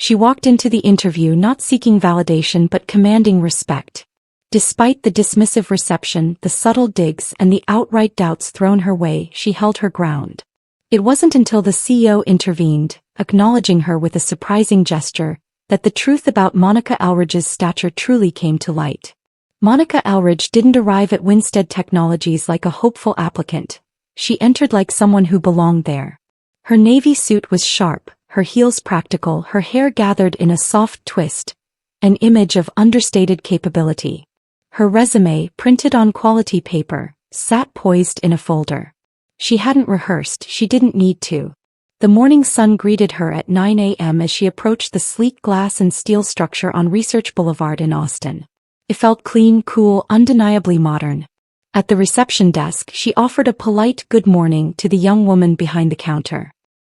She walked into the interview not seeking validation but commanding respect. Despite the dismissive reception, the subtle digs, and the outright doubts thrown her way, she held her ground. It wasn't until the CEO intervened, acknowledging her with a surprising gesture, that the truth about Monica Alridge's stature truly came to light. Monica Alridge didn't arrive at Winstead Technologies like a hopeful applicant. She entered like someone who belonged there. Her navy suit was sharp, her heels practical, her hair gathered in a soft twist, an image of understated capability. Her resume, printed on quality paper, sat poised in a folder. She hadn't rehearsed, she didn't need to. The morning sun greeted her at 9 a.m. as she approached the sleek glass and steel structure on Research Boulevard in Austin. It felt clean, cool, undeniably modern. At the reception desk, she offered a polite good morning to the young woman behind the counter.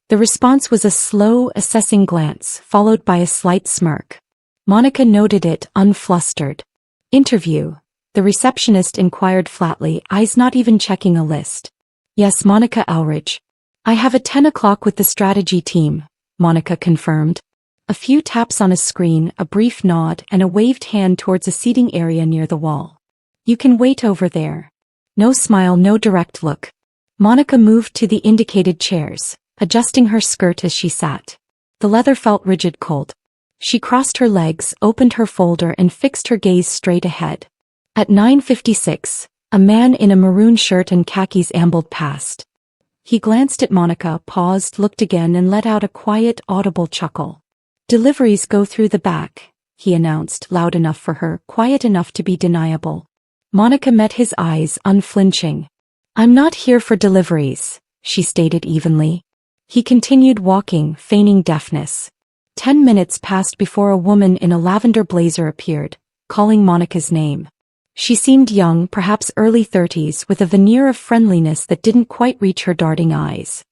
The response was a slow, assessing glance, followed by a slight smirk. Monica noted it, unflustered. Interview. The receptionist inquired flatly, eyes not even checking a list. Yes, Monica Alridge. I have a 10 o'clock with the strategy team, Monica confirmed. A few taps on a screen, a brief nod, and a waved hand towards a seating area near the wall. You can wait over there. No smile, no direct look. Monica moved to the indicated chairs, adjusting her skirt as she sat. The leather felt rigid cold. She crossed her legs, opened her folder, and fixed her gaze straight ahead. At 9:56, a man in a maroon shirt and khakis ambled past. He glanced at Monica, paused, looked again, and let out a quiet, audible chuckle. Deliveries go through the back, he announced, loud enough for her, quiet enough to be deniable. Monica met his eyes, unflinching. I'm not here for deliveries, she stated evenly. He continued walking, feigning deafness. 10 minutes passed before a woman in a lavender blazer appeared, calling Monica's name. She seemed young, perhaps early 30s, with a veneer of friendliness that didn't quite reach her darting eyes.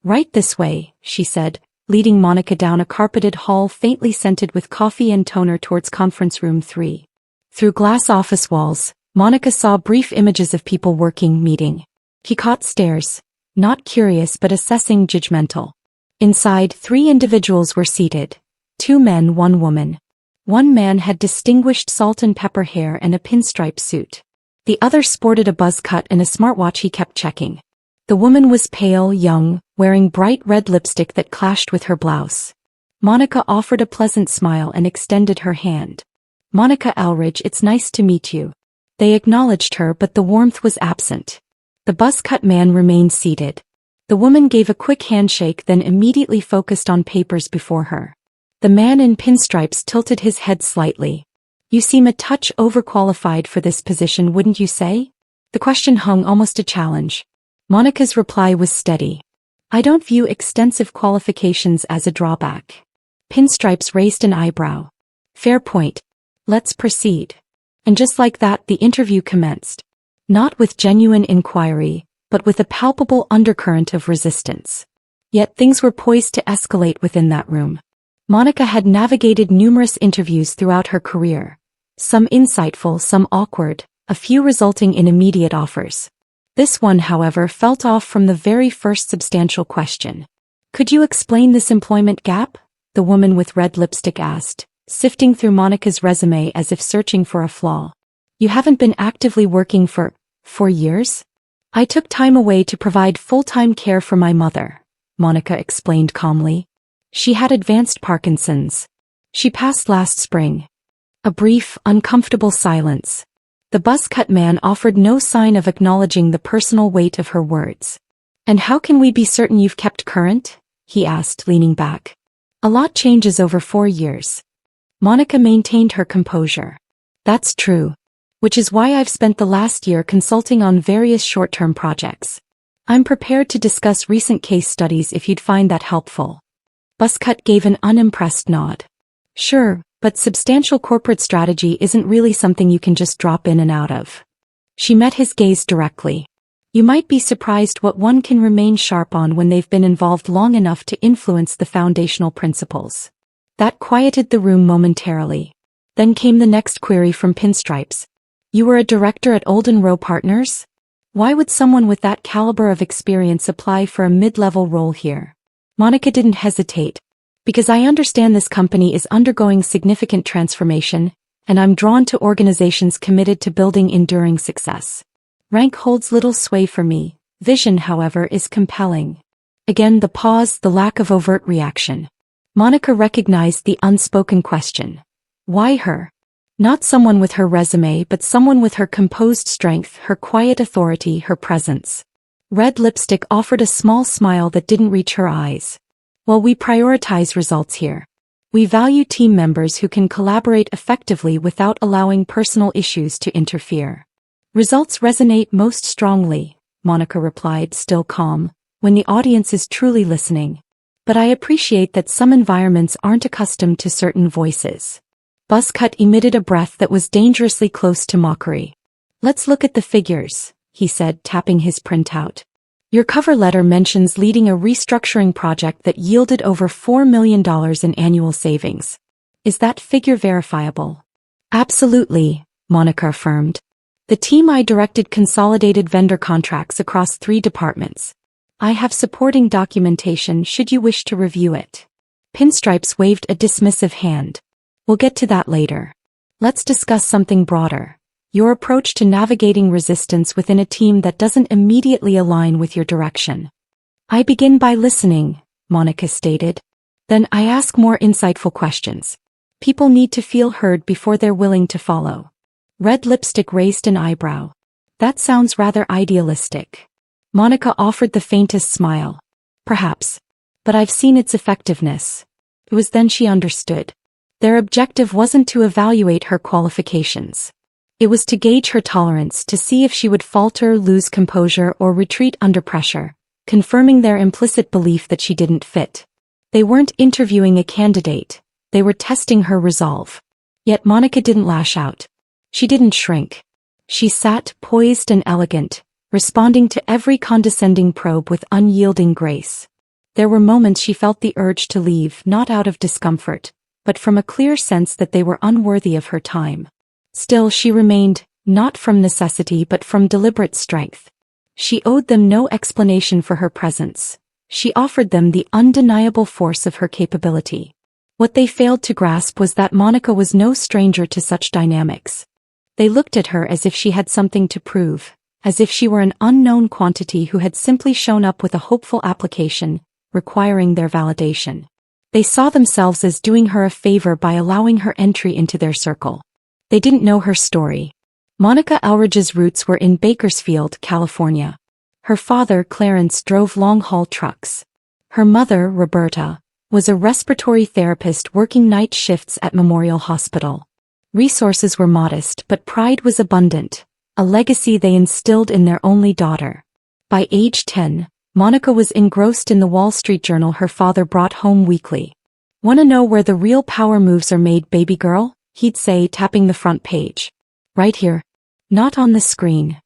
Right this way, she said, leading Monica down a carpeted hall faintly scented with coffee and toner towards conference room 3. Through glass office walls, Monica saw brief images of people working, meeting. He caught stares, not curious but assessing, judgmental. Inside, 3 individuals were seated. 2 men, 1 woman. One man had distinguished salt and pepper hair and a pinstripe suit. The other sported a buzz cut and a smartwatch he kept checking. The woman was pale, young, wearing bright red lipstick that clashed with her blouse. Monica offered a pleasant smile and extended her hand. Monica Alridge, it's nice to meet you. They acknowledged her, but the warmth was absent. The buzz-cut man remained seated. The woman gave a quick handshake, then immediately focused on papers before her. The man in pinstripes tilted his head slightly. You seem a touch overqualified for this position, wouldn't you say? The question hung almost a challenge. Monica's reply was steady. I don't view extensive qualifications as a drawback. Pinstripes raised an eyebrow. Fair point. Let's proceed. And just like that, the interview commenced. Not with genuine inquiry, but with a palpable undercurrent of resistance. Yet things were poised to escalate within that room. Monica had navigated numerous interviews throughout her career. Some insightful, some awkward, a few resulting in immediate offers. This one, however, felt off from the very first substantial question. Could you explain this employment gap? The woman with red lipstick asked, sifting through Monica's resume as if searching for a flaw. You haven't been actively working for 4 years? I took time away to provide full-time care for my mother, Monica explained calmly. She had advanced Parkinson's. She passed last spring. A brief, uncomfortable silence. The buzz-cut man offered no sign of acknowledging the personal weight of her words. And how can we be certain you've kept current? He asked, leaning back. A lot changes over 4 years. Monica maintained her composure. That's true. Which is why I've spent the last year consulting on various short-term projects. I'm prepared to discuss recent case studies if you'd find that helpful. Buzzcut gave an unimpressed nod. Sure, but substantial corporate strategy isn't really something you can just drop in and out of. She met his gaze directly. You might be surprised what one can remain sharp on when they've been involved long enough to influence the foundational principles. That quieted the room momentarily. Then came the next query from Pinstripes. You were a director at Olden Rowe Partners? Why would someone with that caliber of experience apply for a mid-level role here? Monica didn't hesitate. Because I understand this company is undergoing significant transformation, and I'm drawn to organizations committed to building enduring success. Rank holds little sway for me. Vision, however, is compelling. Again the pause, the lack of overt reaction. Monica recognized the unspoken question. Why her? Not someone with her resume, but someone with her composed strength, her quiet authority, her presence. Red lipstick offered a small smile that didn't reach her eyes. Well, we prioritize results here. We value team members who can collaborate effectively without allowing personal issues to interfere. Results resonate most strongly, Monica replied, still calm, when the audience is truly listening. But I appreciate that some environments aren't accustomed to certain voices. Buzzcut emitted a breath that was dangerously close to mockery. Let's look at the figures, he said, tapping his printout. Your cover letter mentions leading a restructuring project that yielded over $4 million in annual savings. Is that figure verifiable? Absolutely, Monica affirmed. The team I directed consolidated vendor contracts across 3 departments. I have supporting documentation should you wish to review it. Pinstripes waved a dismissive hand. We'll get to that later. Let's discuss something broader. Your approach to navigating resistance within a team that doesn't immediately align with your direction. I begin by listening, Monica stated. Then I ask more insightful questions. People need to feel heard before they're willing to follow. Red lipstick raised an eyebrow. That sounds rather idealistic. Monica offered the faintest smile. Perhaps. But I've seen its effectiveness. It was then she understood. Their objective wasn't to evaluate her qualifications. It was to gauge her tolerance, to see if she would falter, lose composure, or retreat under pressure, confirming their implicit belief that she didn't fit. They weren't interviewing a candidate. They were testing her resolve. Yet Monica didn't lash out. She didn't shrink. She sat, poised and elegant, responding to every condescending probe with unyielding grace. There were moments she felt the urge to leave, not out of discomfort, but from a clear sense that they were unworthy of her time. Still she remained, not from necessity but from deliberate strength. She owed them no explanation for her presence. She offered them the undeniable force of her capability. What they failed to grasp was that Monica was no stranger to such dynamics. They looked at her as if she had something to prove, as if she were an unknown quantity who had simply shown up with a hopeful application, requiring their validation. They saw themselves as doing her a favor by allowing her entry into their circle. They didn't know her story. Monica Elridge's roots were in Bakersfield, California. Her father, Clarence, drove long-haul trucks. Her mother, Roberta, was a respiratory therapist working night shifts at Memorial Hospital. Resources were modest, but pride was abundant, a legacy they instilled in their only daughter. By age 10, Monica was engrossed in the Wall Street Journal her father brought home weekly. "Want to know where the real power moves are made, baby girl?" he'd say, tapping the front page. "Right here. Not on the screen."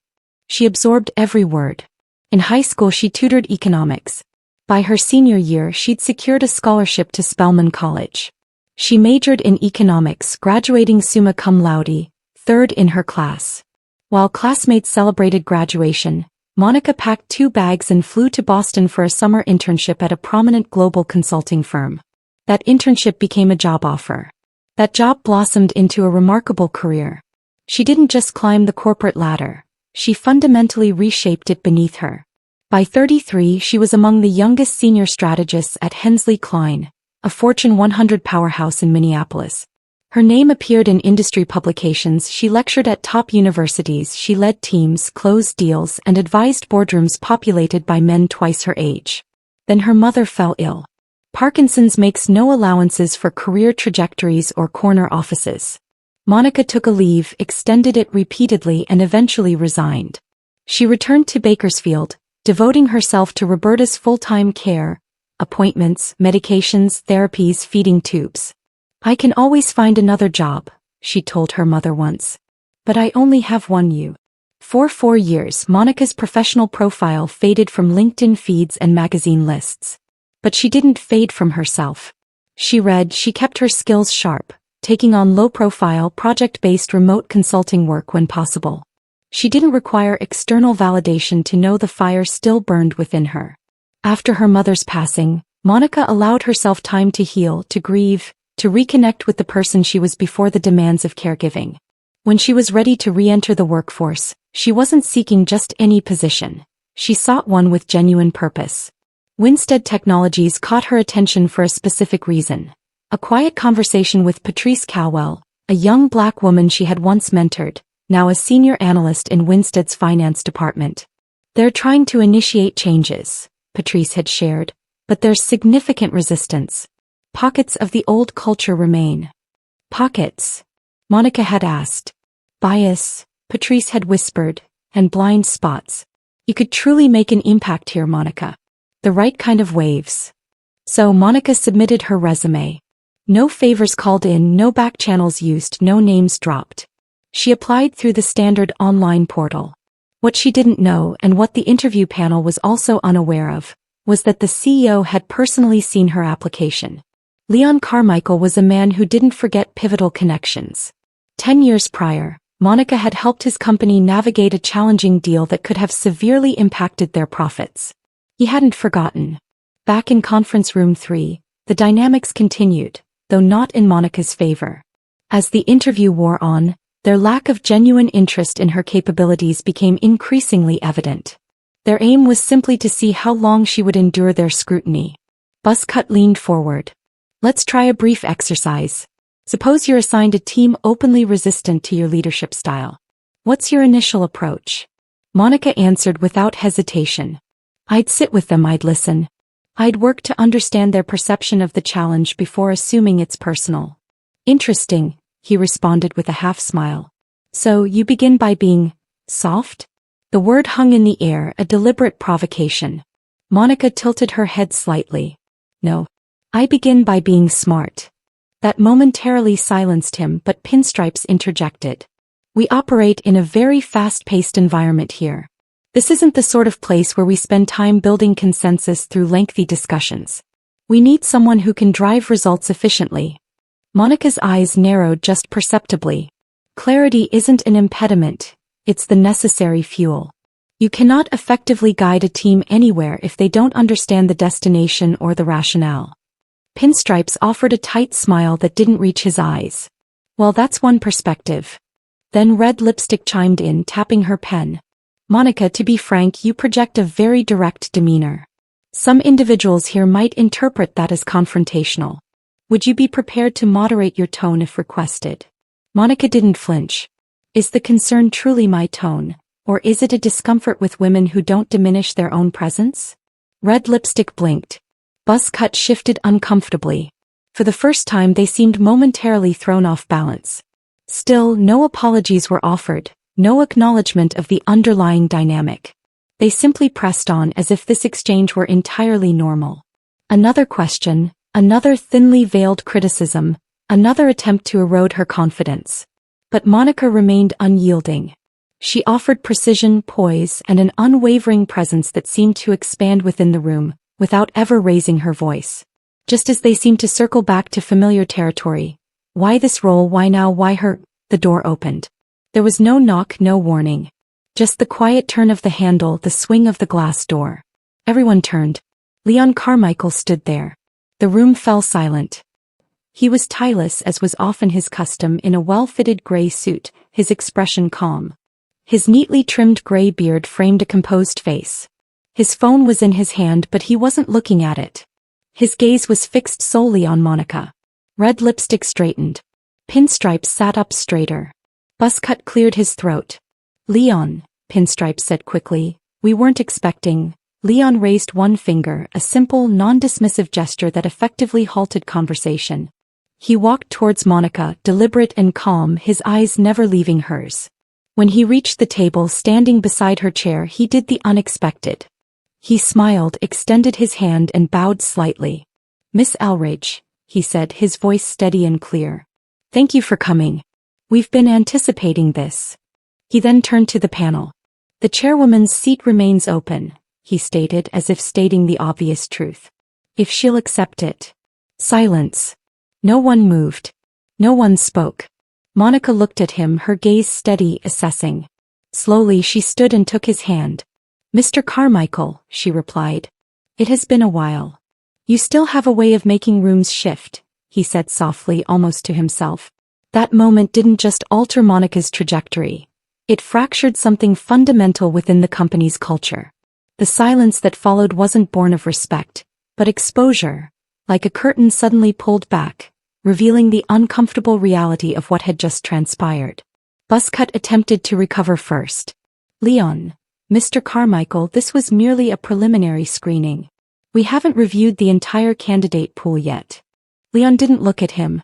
She absorbed every word. In high school she tutored economics. By her senior year she'd secured a scholarship to Spelman College. She majored in economics, graduating summa cum laude, 3rd in her class. While classmates celebrated graduation, Monica packed 2 bags and flew to Boston for a summer internship at a prominent global consulting firm. That internship became a job offer. That job blossomed into a remarkable career. She didn't just climb the corporate ladder, she fundamentally reshaped it beneath her. By 33 she was among the youngest senior strategists at Hensley Klein, a Fortune 100 powerhouse in Minneapolis. Her name appeared in industry publications, she lectured at top universities, she led teams, closed deals, and advised boardrooms populated by men twice her age. Then her mother fell ill. Parkinson's makes no allowances for career trajectories or corner offices. Monica took a leave, extended it repeatedly, and eventually resigned. She returned to Bakersfield, devoting herself to Roberta's full-time care, appointments, medications, therapies, feeding tubes. "I can always find another job," she told her mother once. "But I only have one you." For 4 years Monica's professional profile faded from LinkedIn feeds and magazine lists. But she didn't fade from herself. She read, she kept her skills sharp, taking on low-profile, project-based remote consulting work when possible. She didn't require external validation to know the fire still burned within her. After her mother's passing, Monica allowed herself time to heal, to grieve, to reconnect with the person she was before the demands of caregiving. When she was ready to re-enter the workforce, she wasn't seeking just any position. She sought one with genuine purpose. Winstead Technologies caught her attention for a specific reason. A quiet conversation with Patrice Cowell, a young black woman she had once mentored, now a senior analyst in Winstead's finance department. "They're trying to initiate changes," Patrice had shared, "but there's significant resistance. Pockets of the old culture remain." "Pockets?" Monica had asked. "Bias," Patrice had whispered, "and blind spots. You could truly make an impact here, Monica. The right kind of waves." So Monica submitted her resume. No favors called in, no back channels used, no names dropped. She applied through the standard online portal. What she didn't know, and what the interview panel was also unaware of, was that the CEO had personally seen her application. Leon Carmichael was a man who didn't forget pivotal connections. 10 years prior, Monica had helped his company navigate a challenging deal that could have severely impacted their profits. He hadn't forgotten. Back in conference room 3, the dynamics continued, though not in Monica's favor. As the interview wore on, their lack of genuine interest in her capabilities became increasingly evident. Their aim was simply to see how long she would endure their scrutiny. Buzzcut leaned forward. "Let's try a brief exercise. Suppose you're assigned a team openly resistant to your leadership style. What's your initial approach?" Monica answered without hesitation. "I'd sit with them, I'd listen. I'd work to understand their perception of the challenge before assuming it's personal." "Interesting," he responded with a half-smile. "So you begin by being soft?" The word hung in the air, a deliberate provocation. Monica tilted her head slightly. "No. I begin by being smart." That momentarily silenced him, but Pinstripes interjected. "We operate in a very fast-paced environment here. This isn't the sort of place where we spend time building consensus through lengthy discussions. We need someone who can drive results efficiently." Monica's eyes narrowed just perceptibly. Clarity isn't an impediment, it's the necessary fuel. You cannot effectively guide a team anywhere if they don't understand the destination or the rationale. Pinstripes offered a tight smile that didn't reach his eyes. "Well, that's one perspective." Then Red Lipstick chimed in, tapping her pen. "Monica, to be frank, you project a very direct demeanor. Some individuals here might interpret that as confrontational. Would you be prepared to moderate your tone if requested?" Monica didn't flinch. "Is the concern truly my tone, or is it a discomfort with women who don't diminish their own presence?" Red Lipstick blinked. Buzzcut shifted uncomfortably. For the first time they seemed momentarily thrown off balance. Still, no apologies were offered, no acknowledgement of the underlying dynamic. They simply pressed on as if this exchange were entirely normal. Another question, another thinly veiled criticism, another attempt to erode her confidence. But Monica remained unyielding. She offered precision, poise, and an unwavering presence that seemed to expand within the room, without ever raising her voice. Just as they seemed to circle back to familiar territory. Why this role, why now, why her? The door opened. There was no knock, no warning. Just the quiet turn of the handle, the swing of the glass door. Everyone turned. Leon Carmichael stood there. The room fell silent. He was tireless, as was often his custom, in a well-fitted gray suit, his expression calm. His neatly trimmed gray beard framed a composed face. His phone was in his hand, but he wasn't looking at it. His gaze was fixed solely on Monica. Red Lipstick straightened. Pinstripes sat up straighter. Buzzcut cleared his throat. "Leon," Pinstripes said quickly, "we weren't expecting." Leon raised one finger, a simple, non-dismissive gesture that effectively halted conversation. He walked towards Monica, deliberate and calm, his eyes never leaving hers. When he reached the table standing beside her chair, he did the unexpected. He smiled, extended his hand and bowed slightly. "Miss Elridge," he said, his voice steady and clear. "Thank you for coming. We've been anticipating this." He then turned to the panel. "The chairwoman's seat remains open," he stated, as if stating the obvious truth. "If she'll accept it." Silence. No one moved. No one spoke. Monica looked at him, her gaze steady, assessing. Slowly she stood and took his hand. "Mr. Carmichael," she replied. "It has been a while." You still have a way of making rooms shift, he said softly, almost to himself. That moment didn't just alter Monica's trajectory. It fractured something fundamental within the company's culture. The silence that followed wasn't born of respect, but exposure, like a curtain suddenly pulled back, revealing the uncomfortable reality of what had just transpired. Buzzcut attempted to recover first. Leon, Mr. Carmichael, this was merely a preliminary screening. We haven't reviewed the entire candidate pool yet. Leon didn't look at him.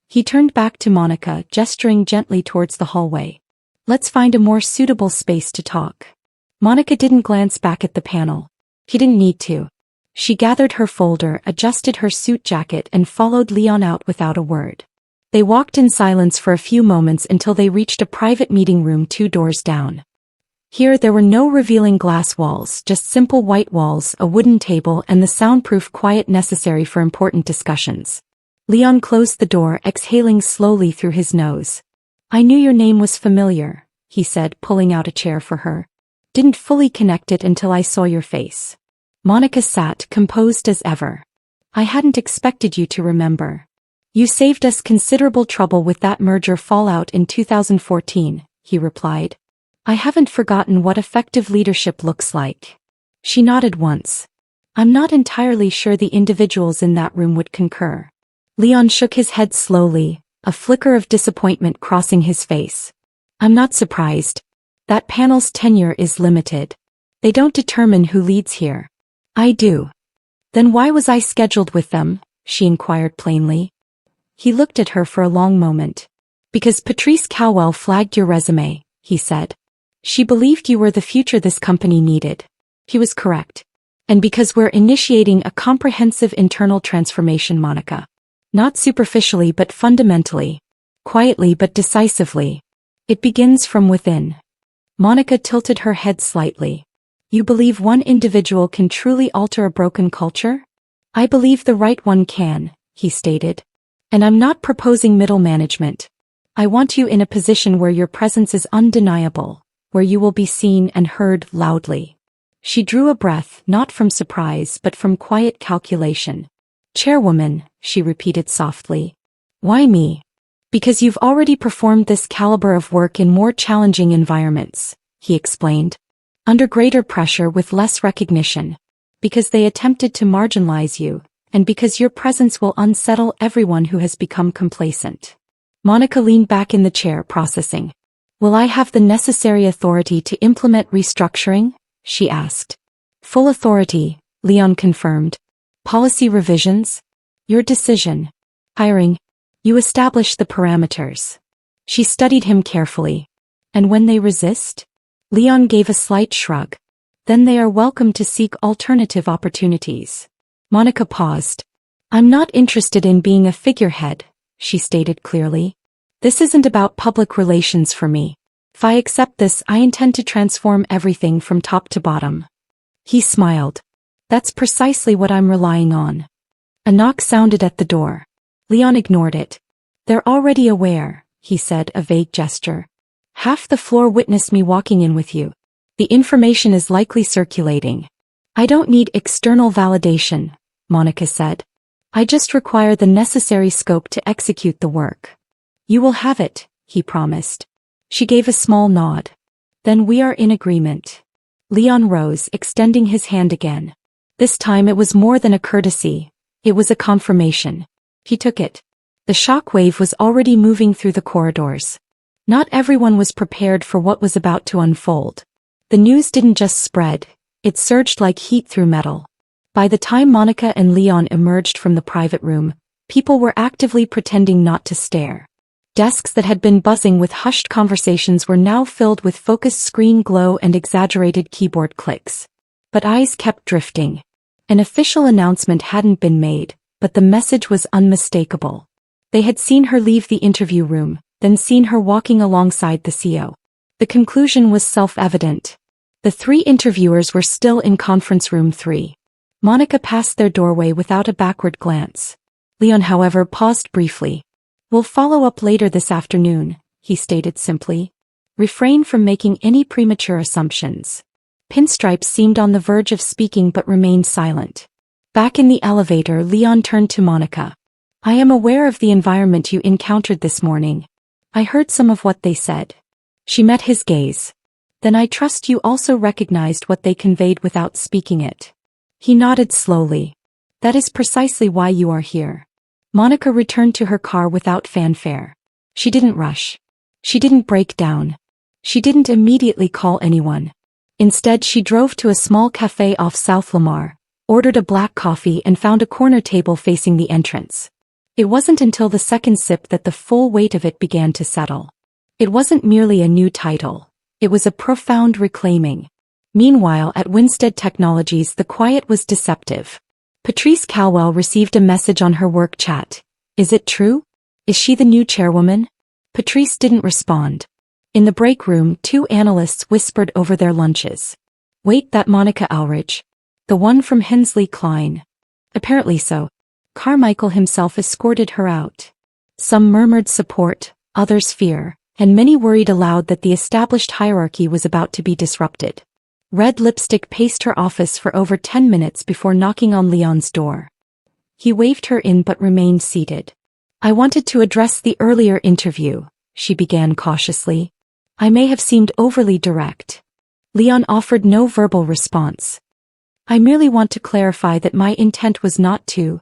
He turned back to Monica, gesturing gently towards the hallway. Let's find a more suitable space to talk. Monica didn't glance back at the panel. He didn't need to. She gathered her folder, adjusted her suit jacket, and followed Leon out without a word. They walked in silence for a few moments until they reached a private meeting room 2 doors down. Here there were no revealing glass walls, just simple white walls, a wooden table, and the soundproof quiet necessary for important discussions. Leon closed the door, exhaling slowly through his nose. I knew your name was familiar, he said, pulling out a chair for her. Didn't fully connect it until I saw your face. Monica sat, composed as ever. I hadn't expected you to remember. You saved us considerable trouble with that merger fallout in 2014, he replied. I haven't forgotten what effective leadership looks like. She nodded once. I'm not entirely sure the individuals in that room would concur. Leon shook his head slowly, a flicker of disappointment crossing his face. I'm not surprised. That panel's tenure is limited. They don't determine who leads here. I do. Then why was I scheduled with them? She inquired plainly. He looked at her for a long moment. Because Patrice Cowell flagged your resume, he said. She believed you were the future this company needed. He was correct. And because we're initiating a comprehensive internal transformation, Monica. Not superficially but fundamentally. Quietly but decisively. It begins from within. Monica tilted her head slightly. You believe one individual can truly alter a broken culture? I believe the right one can, he stated. And I'm not proposing middle management. I want you in a position where your presence is undeniable. Where you will be seen and heard loudly. She drew a breath, not from surprise but from quiet calculation. Chairwoman, she repeated softly. Why me? Because you've already performed this caliber of work in more challenging environments, he explained. Under greater pressure with less recognition. Because they attempted to marginalize you, and because your presence will unsettle everyone who has become complacent. Monica leaned back in the chair, processing. Will I have the necessary authority to implement restructuring? She asked. Full authority, Leon confirmed. Policy revisions? Your decision. Hiring? You establish the parameters. She studied him carefully. And when they resist? Leon gave a slight shrug. Then they are welcome to seek alternative opportunities. Monica paused. I'm not interested in being a figurehead, she stated clearly. This isn't about public relations for me. If I accept this, I intend to transform everything from top to bottom. He smiled. That's precisely what I'm relying on. A knock sounded at the door. Leon ignored it. They're already aware, he said, a vague gesture. Half the floor witnessed me walking in with you. The information is likely circulating. I don't need external validation, Monica said. I just require the necessary scope to execute the work. You will have it, he promised. She gave a small nod. Then we are in agreement. Leon rose, extending his hand again. This time it was more than a courtesy. It was a confirmation. He took it. The shock wave was already moving through the corridors. Not everyone was prepared for what was about to unfold. The news didn't just spread, it surged like heat through metal. By the time Monica and Leon emerged from the private room, people were actively pretending not to stare. Desks that had been buzzing with hushed conversations were now filled with focused screen glow and exaggerated keyboard clicks. But eyes kept drifting. An official announcement hadn't been made, but the message was unmistakable. They had seen her leave the interview room, then seen her walking alongside the CEO. The conclusion was self-evident. The 3 interviewers were still in conference room 3. Monica passed their doorway without a backward glance. Leon, however, paused briefly. We'll follow up later this afternoon, he stated simply. Refrain from making any premature assumptions. Pinstripes seemed on the verge of speaking but remained silent. Back in the elevator, Leon turned to Monica. I am aware of the environment you encountered this morning. I heard some of what they said. She met his gaze. Then I trust you also recognized what they conveyed without speaking it. He nodded slowly. That is precisely why you are here. Monica returned to her car without fanfare. She didn't rush. She didn't break down. She didn't immediately call anyone. Instead, she drove to a small cafe off South Lamar, ordered a black coffee and found a corner table facing the entrance. It wasn't until the second sip that the full weight of it began to settle. It wasn't merely a new title. It was a profound reclaiming. Meanwhile, at Winstead Technologies, the quiet was deceptive. Patrice Calwell received a message on her work chat. Is it true? Is she the new chairwoman? Patrice didn't respond. In the break room, two analysts whispered over their lunches. Wait, that Monica Elridge. The one from Hensley Klein. Apparently so. Carmichael himself escorted her out. Some murmured support, others fear, and many worried aloud that the established hierarchy was about to be disrupted. Red Lipstick paced her office for over 10 minutes before knocking on Leon's door. He waved her in but remained seated. I wanted to address the earlier interview, she began cautiously. I may have seemed overly direct. Leon offered no verbal response. I merely want to clarify that my intent was not to.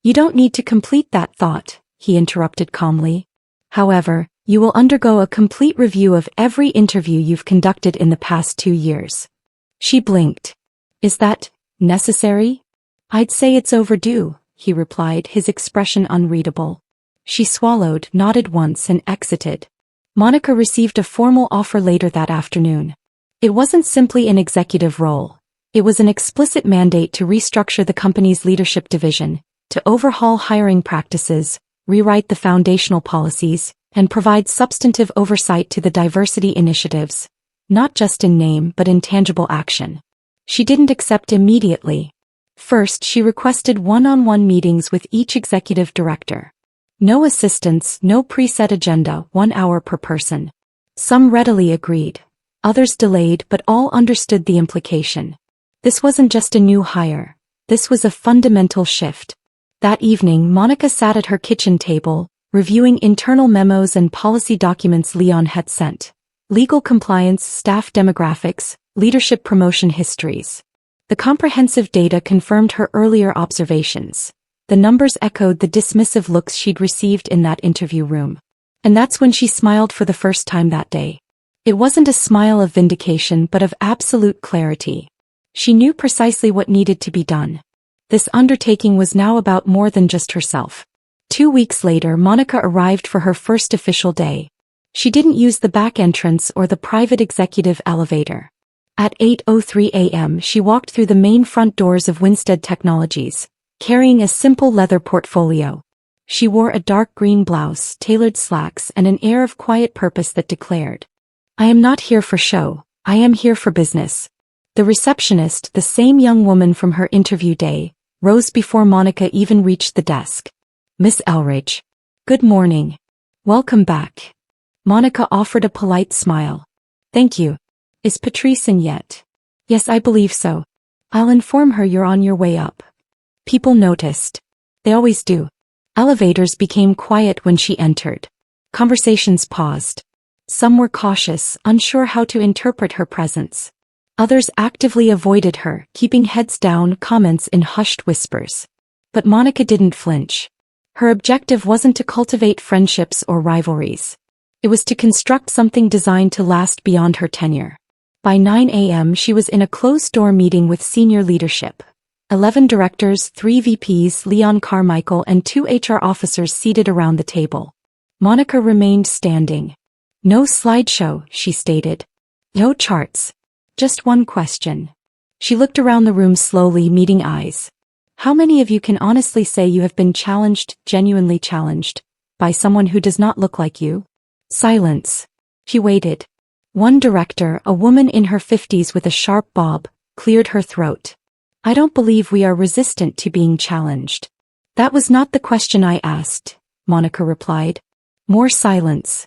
You don't need to complete that thought, he interrupted calmly. However, you will undergo a complete review of every interview you've conducted in the past 2 years. She blinked. Is that necessary? I'd say it's overdue, he replied, his expression unreadable. She swallowed, nodded once and exited. Monica received a formal offer later that afternoon. It wasn't simply an executive role. It was an explicit mandate to restructure the company's leadership division, to overhaul hiring practices, rewrite the foundational policies, and provide substantive oversight to the diversity initiatives, not just in name but in tangible action. She didn't accept immediately. First, she requested one-on-one meetings with each executive director. No assistants, no preset agenda, 1 hour per person. Some readily agreed. Others delayed, but all understood the implication. This wasn't just a new hire. This was a fundamental shift. That evening, Monica sat at her kitchen table, reviewing internal memos and policy documents Leon had sent. Legal compliance, staff demographics, leadership promotion histories. The comprehensive data confirmed her earlier observations. The numbers echoed the dismissive looks she'd received in that interview room. And that's when she smiled for the first time that day. It wasn't a smile of vindication but of absolute clarity. She knew precisely what needed to be done. This undertaking was now about more than just herself. 2 weeks later, Monica arrived for her first official day. She didn't use the back entrance or the private executive elevator. At 8:03 a.m., she walked through the main front doors of Winstead Technologies, carrying a simple leather portfolio. She wore a dark green blouse, tailored slacks, and an air of quiet purpose that declared, I am not here for show, I am here for business. The receptionist, the same young woman from her interview day, rose before Monica even reached the desk. Miss Elridge. Good morning. Welcome back. Monica offered a polite smile. Thank you. Is Patrice in yet? Yes, I believe so. I'll inform her you're on your way up. People noticed. They always do. Elevators became quiet when she entered. Conversations paused. Some were cautious, unsure how to interpret her presence. Others actively avoided her, keeping heads down, comments in hushed whispers. But Monica didn't flinch. Her objective wasn't to cultivate friendships or rivalries. It was to construct something designed to last beyond her tenure. By 9 a.m. she was in a closed-door meeting with senior leadership. 11 directors, 3 VPs, Leon Carmichael, and 2 HR officers seated around the table. Monica remained standing. No slideshow, she stated. No charts. Just one question. She looked around the room slowly, meeting eyes. How many of you can honestly say you have been challenged, genuinely challenged, by someone who does not look like you? Silence. She waited. One director, a woman in her 50s with a sharp bob, cleared her throat. I don't believe we are resistant to being challenged. That was not the question I asked, Monica replied. More silence.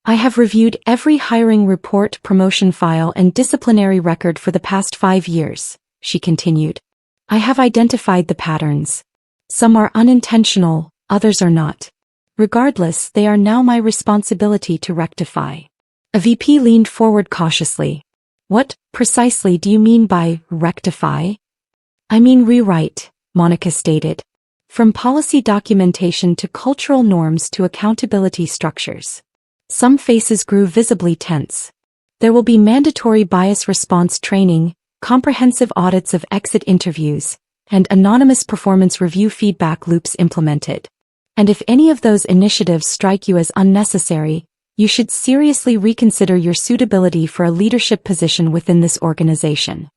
I have reviewed every hiring report, promotion file, and disciplinary record for the past 5 years, she continued. I have identified the patterns. Some are unintentional, others are not. Regardless, they are now my responsibility to rectify. A VP leaned forward cautiously. What, precisely, do you mean by rectify? I mean rewrite, Monica stated. From policy documentation to cultural norms to accountability structures. Some faces grew visibly tense. There will be mandatory bias response training, comprehensive audits of exit interviews, and anonymous performance review feedback loops implemented. And if any of those initiatives strike you as unnecessary, you should seriously reconsider your suitability for a leadership position within this organization.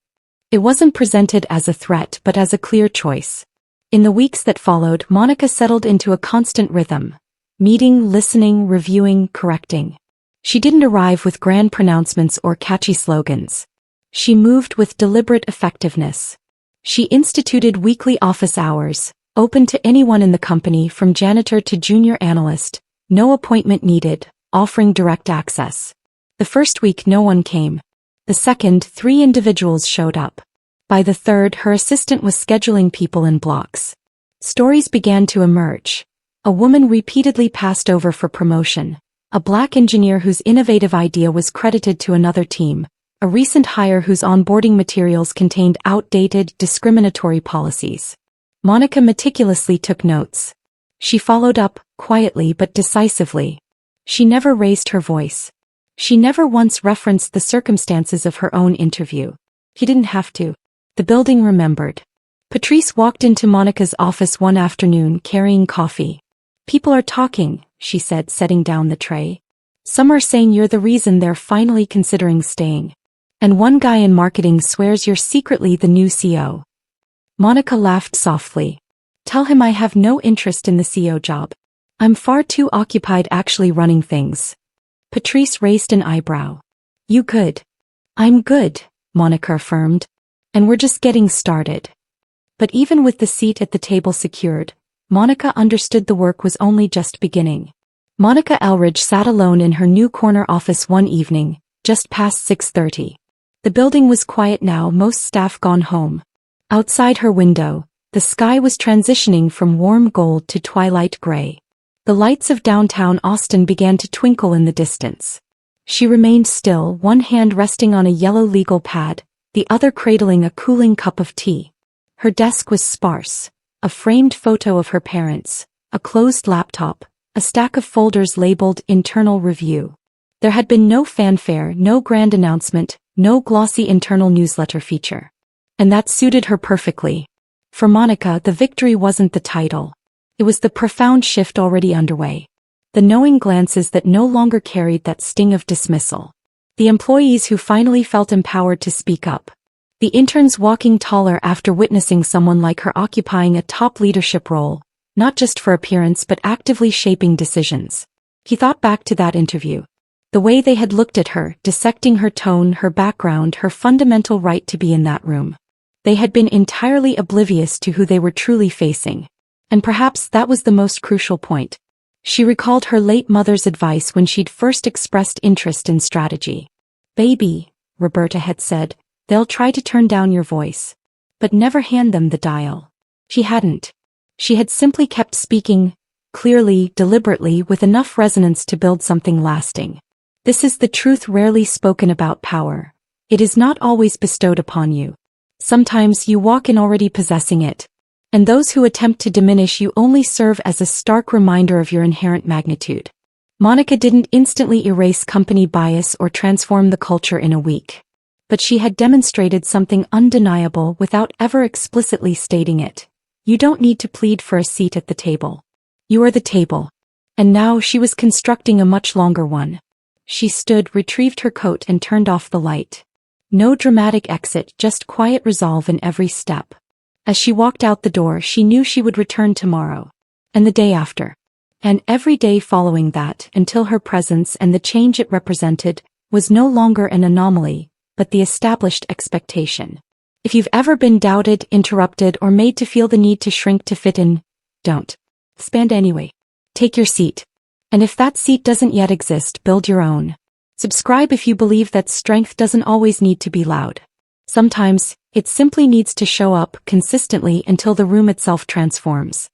It wasn't presented as a threat but as a clear choice. In the weeks that followed, Monica settled into a constant rhythm. Meeting, listening, reviewing, correcting. She didn't arrive with grand pronouncements or catchy slogans. She moved with deliberate effectiveness. She instituted weekly office hours, open to anyone in the company from janitor to junior analyst, no appointment needed, offering direct access. The first week no one came. The second, 3 individuals showed up. By the third, her assistant was scheduling people in blocks. Stories began to emerge. A woman repeatedly passed over for promotion. A black engineer whose innovative idea was credited to another team. A recent hire whose onboarding materials contained outdated, discriminatory policies. Monica meticulously took notes. She followed up, quietly but decisively. She never raised her voice. She never once referenced the circumstances of her own interview. He didn't have to. The building remembered. Patrice walked into Monica's office one afternoon carrying coffee. People are talking, she said, setting down the tray. Some are saying you're the reason they're finally considering staying. And one guy in marketing swears you're secretly the new CEO. Monica laughed softly. Tell him I have no interest in the CEO job. I'm far too occupied actually running things. Patrice raised an eyebrow. You good? I'm good, Monica affirmed. And we're just getting started. But even with the seat at the table secured, Monica understood the work was only just beginning. Monica Elridge sat alone in her new corner office one evening, just past 6:30. The building was quiet now, most staff gone home. Outside her window, the sky was transitioning from warm gold to twilight gray. The lights of downtown Austin began to twinkle in the distance. She remained still, one hand resting on a yellow legal pad, the other cradling a cooling cup of tea. Her desk was sparse. A framed photo of her parents, a closed laptop, a stack of folders labeled Internal Review. There had been no fanfare, no grand announcement, no glossy internal newsletter feature. And that suited her perfectly. For Monica, the victory wasn't the title. It was the profound shift already underway. The knowing glances that no longer carried that sting of dismissal. The employees who finally felt empowered to speak up. The interns walking taller after witnessing someone like her occupying a top leadership role, not just for appearance but actively shaping decisions. He thought back to that interview. The way they had looked at her, dissecting her tone, her background, her fundamental right to be in that room. They had been entirely oblivious to who they were truly facing. And perhaps that was the most crucial point. She recalled her late mother's advice when she'd first expressed interest in strategy. Baby, Roberta had said, they'll try to turn down your voice. But never hand them the dial. She hadn't. She had simply kept speaking, clearly, deliberately, with enough resonance to build something lasting. This is the truth rarely spoken about power. It is not always bestowed upon you. Sometimes you walk in already possessing it. And those who attempt to diminish you only serve as a stark reminder of your inherent magnitude. Monica didn't instantly erase company bias or transform the culture in a week. But she had demonstrated something undeniable without ever explicitly stating it. You don't need to plead for a seat at the table. You are the table. And now she was constructing a much longer one. She stood, retrieved her coat and turned off the light. No dramatic exit, just quiet resolve in every step. As she walked out the door, she knew she would return tomorrow. And the day after. And every day following that, until her presence and the change it represented was no longer an anomaly, but the established expectation. If you've ever been doubted, interrupted, or made to feel the need to shrink to fit in, don't. Expand anyway. Take your seat. And if that seat doesn't yet exist, build your own. Subscribe if you believe that strength doesn't always need to be loud. Sometimes, It simply needs to show up consistently until the room itself transforms.